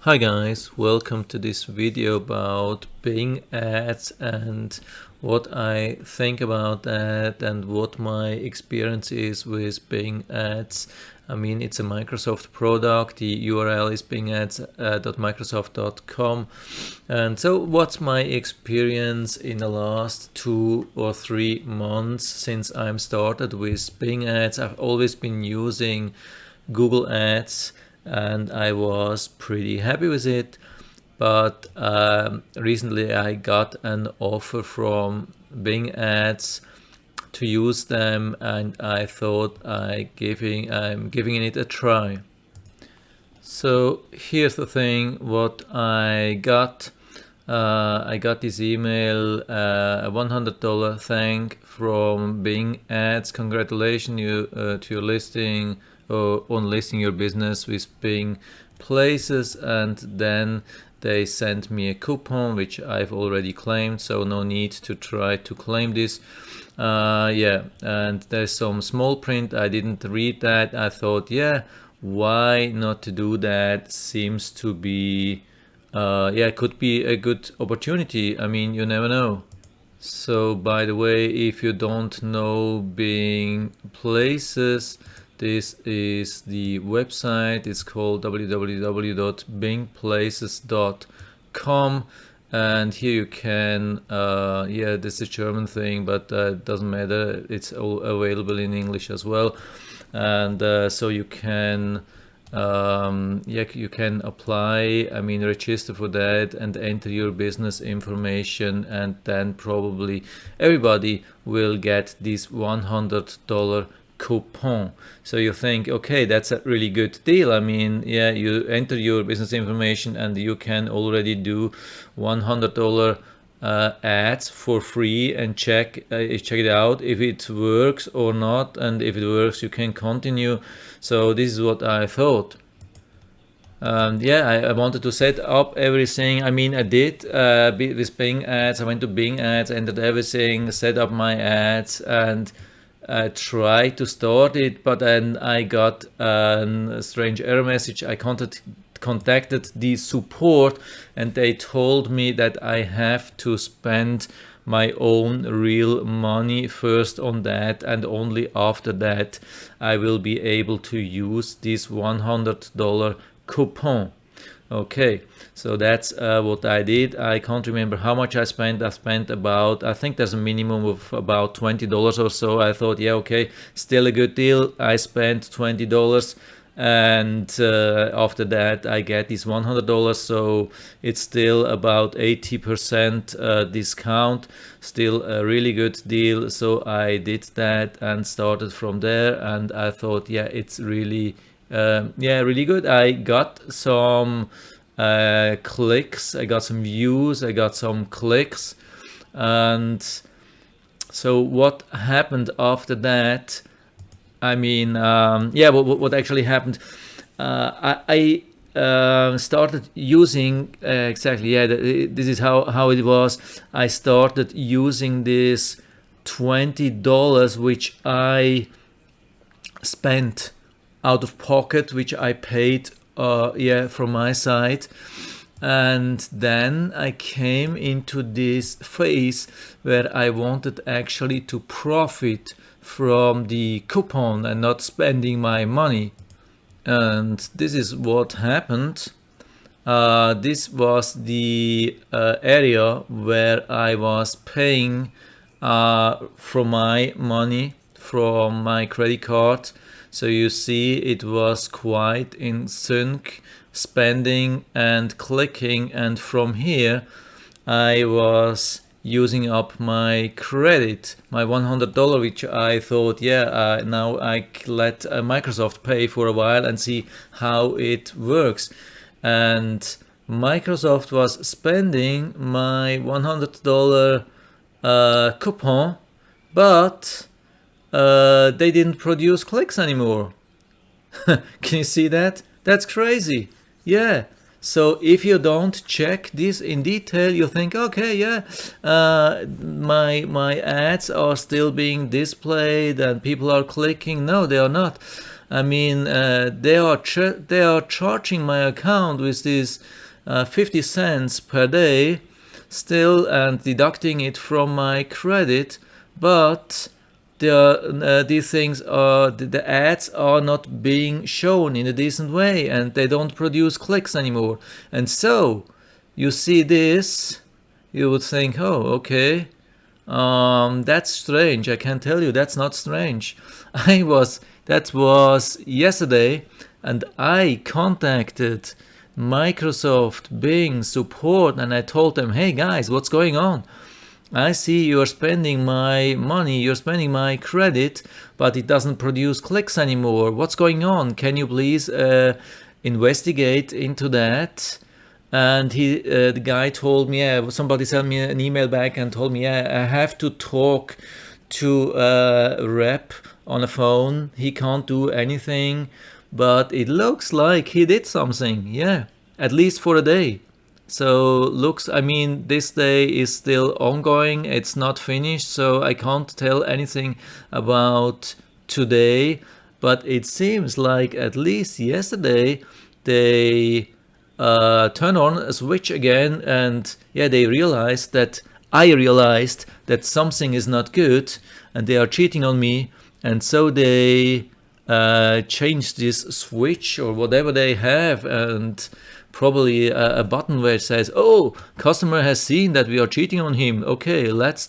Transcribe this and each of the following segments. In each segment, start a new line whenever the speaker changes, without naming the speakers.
Hi guys, welcome to this video about Bing Ads and what I think about that and what my experience is with Bing Ads. I mean, it's a Microsoft product. The URL is bingads.microsoft.com. And so what's my experience in the last 2 or 3 months since I'm started with Bing Ads? I've always been using Google Ads and I was pretty happy with it. But recently I got an offer from Bing Ads to use them, and I thought I'm giving it a try. So here's the thing: what I got. I got this email, a $100 thank from Bing Ads. Congratulations to your listing on listing your business with Bing Places, and then they sent me a coupon which I've already claimed, so no need to try to claim this. And there's some small print. I didn't read that. I thought, why not to do that? Seems to be could be a good opportunity. I mean, you never know. So by the way, if you don't know Bing Places, this is the website. It's called www.bingplaces.com, and here you can this is a German thing, but it doesn't matter, it's all available in English as well. And so you can you can apply, I mean register for that and enter your business information, and then probably everybody will get this $100 coupon. So you think, okay, that's a really good deal. I mean, you enter your business information and you can already do $100 ads for free and check it out if it works or not, and if it works you can continue. So this is what I thought. I wanted to set up everything. I mean, I did with Bing Ads. I went to Bing Ads, entered everything, set up my ads, and tried to start it, but then I got a strange error message. I contacted the support, and they told me that I have to spend my own real money first on that, and only after that I will be able to use this $100 coupon. Okay, so that's what I did. I can't remember how much I spent. I spent about, I think there's a minimum of about $20 or so. I thought, okay, still a good deal. I spent $20, and after that I get this $100, so it's still about 80% discount. Still a really good deal. So I did that and started from there, and I thought, it's really really good. I got some clicks, I got some views, I got some clicks. And so what happened after that? I mean, what actually happened? I started using exactly, this is how it was. I started using this $20 which I spent out of pocket, which I paid from my side. And then I came into this phase where I wanted actually to profit from the coupon and not spending my money. And this is what happened. This was the area where I was paying from my money, from my credit card. So you see, it was quite in sync, spending and clicking, and from here I was using up my credit, my $100, which I thought, now I let Microsoft pay for a while and see how it works. And Microsoft was spending my $100 coupon, but they didn't produce clicks anymore. Can you see that? That's crazy. So if you don't check this in detail, you think, okay, my ads are still being displayed and people are clicking. No, they are not. I mean, they are charging my account with this 50 cents per day still and deducting it from my credit, but these things are the ads are not being shown in a decent way, and they don't produce clicks anymore. And so you see this, you would think, oh, okay, that's strange. I can tell you that's not strange. That was yesterday, and I contacted Microsoft Bing support, and I told them, hey guys, what's going on? I see you're spending my money, you're spending my credit, but it doesn't produce clicks anymore. What's going on? Can you please investigate into that? And the guy told me, yeah, somebody sent me an email back and told me, yeah, I have to talk to a rep on a phone. He can't do anything, but it looks like he did something, yeah, at least for a day. So I mean, this day is still ongoing, it's not finished, so I can't tell anything about today, but it seems like at least yesterday they turn on a switch again, and yeah, I realized that something is not good and they are cheating on me, and so they changed this switch or whatever they have, and probably a button where it says, oh, customer has seen that we are cheating on him. Okay, let's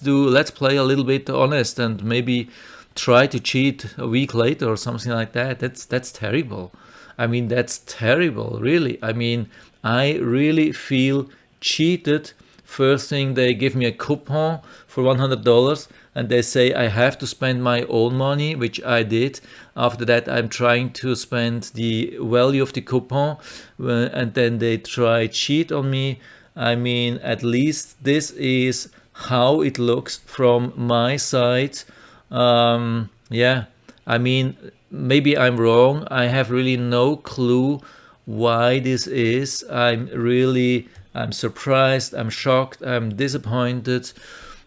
play a little bit honest and maybe try to cheat a week later or something like that. That's terrible. I mean, that's terrible, really. I mean, I really feel cheated. First thing, they give me a coupon for $100 and they say I have to spend my own money, which I did. After that, I'm trying to spend the value of the coupon, and then they try cheat on me. I mean, at least this is how it looks from my side. Yeah, I mean, maybe I'm wrong. I have really no clue why this is. I'm surprised, I'm shocked, I'm disappointed,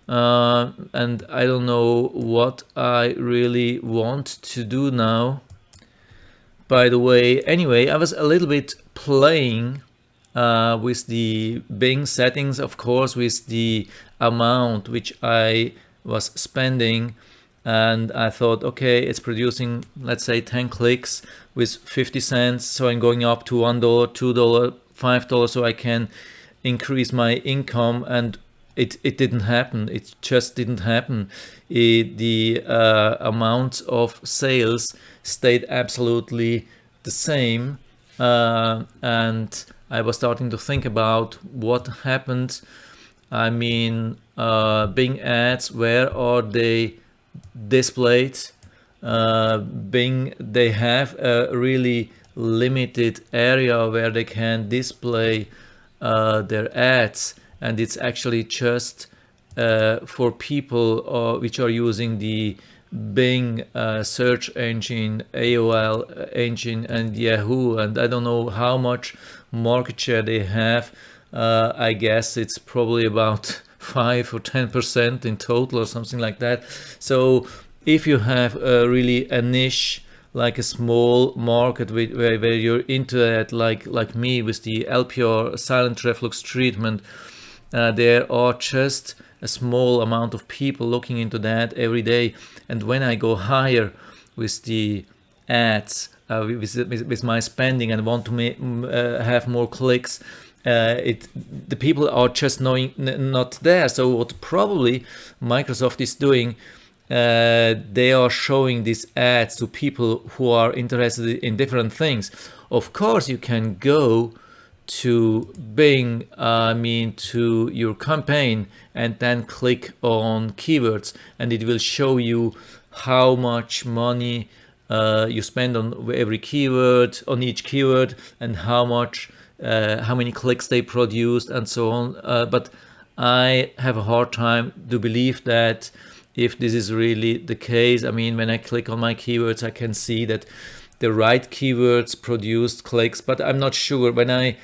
and I don't know what I really want to do now. By the way, anyway, I was a little bit playing with the Bing settings, of course, with the amount which I was spending, and I thought, okay, it's producing, let's say, 10 clicks with 50 cents, so I'm going up to $1, $2, $5, so I can increase my income, and it didn't happen. It just didn't happen. The amount of sales stayed absolutely the same, and I was starting to think about what happened. I mean, Bing ads, where are they displayed? Bing, they have a really limited area where they can display their ads, and it's actually just for people which are using the Bing search engine, AOL engine, and Yahoo, and I don't know how much market share they have. I guess it's probably about 5 or 10% in total or something like that. So if you have really a niche, like a small market where you're into that, like me with the LPR silent reflux treatment, there are just a small amount of people looking into that every day. And when I go higher with the ads, with my spending, and want to have more clicks, the people are just not there. So what probably Microsoft is doing, they are showing these ads to people who are interested in different things. Of course, you can go to Bing, to your campaign, and then click on keywords, and it will show you how much money you spend on every keyword, on each keyword, and how many clicks they produced, and so on. But I have a hard time to believe that if this is really the case. I mean, when I click on my keywords, I can see that the right keywords produced clicks, but I'm not sure. When I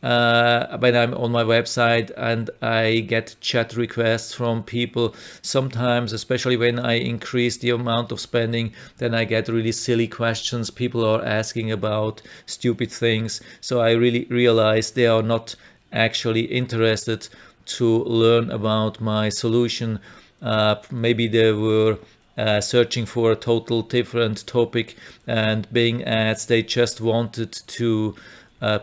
when I'm on my website and I get chat requests from people. Sometimes, especially when I increase the amount of spending, then I get really silly questions. People are asking about stupid things. So I really realize they are not actually interested to learn about my solution. Maybe they were searching for a total different topic, and Bing Ads, they just wanted to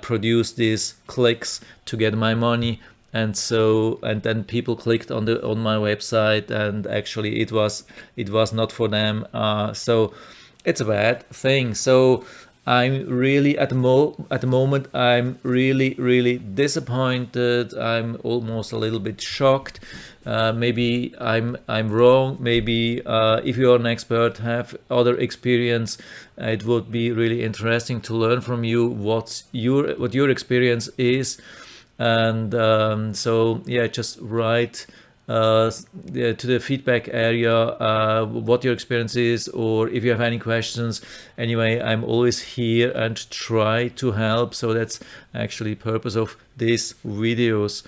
produce these clicks to get my money. And then people clicked on my website, and actually it was not for them. So it's a bad thing. So I'm really at the moment I'm really disappointed. I'm almost a little bit shocked. Maybe I'm wrong. Maybe if you're an expert, have other experience, it would be really interesting to learn from you what your experience is. And so yeah, just write to the feedback area what your experience is, or if you have any questions. Anyway, I'm always here and try to help. So that's actually the purpose of these videos.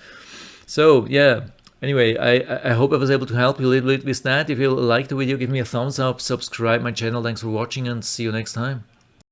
So yeah, anyway, I hope I was able to help you a little bit with that. If you like the video, give me a thumbs up, subscribe my channel. Thanks for watching, and see you next time.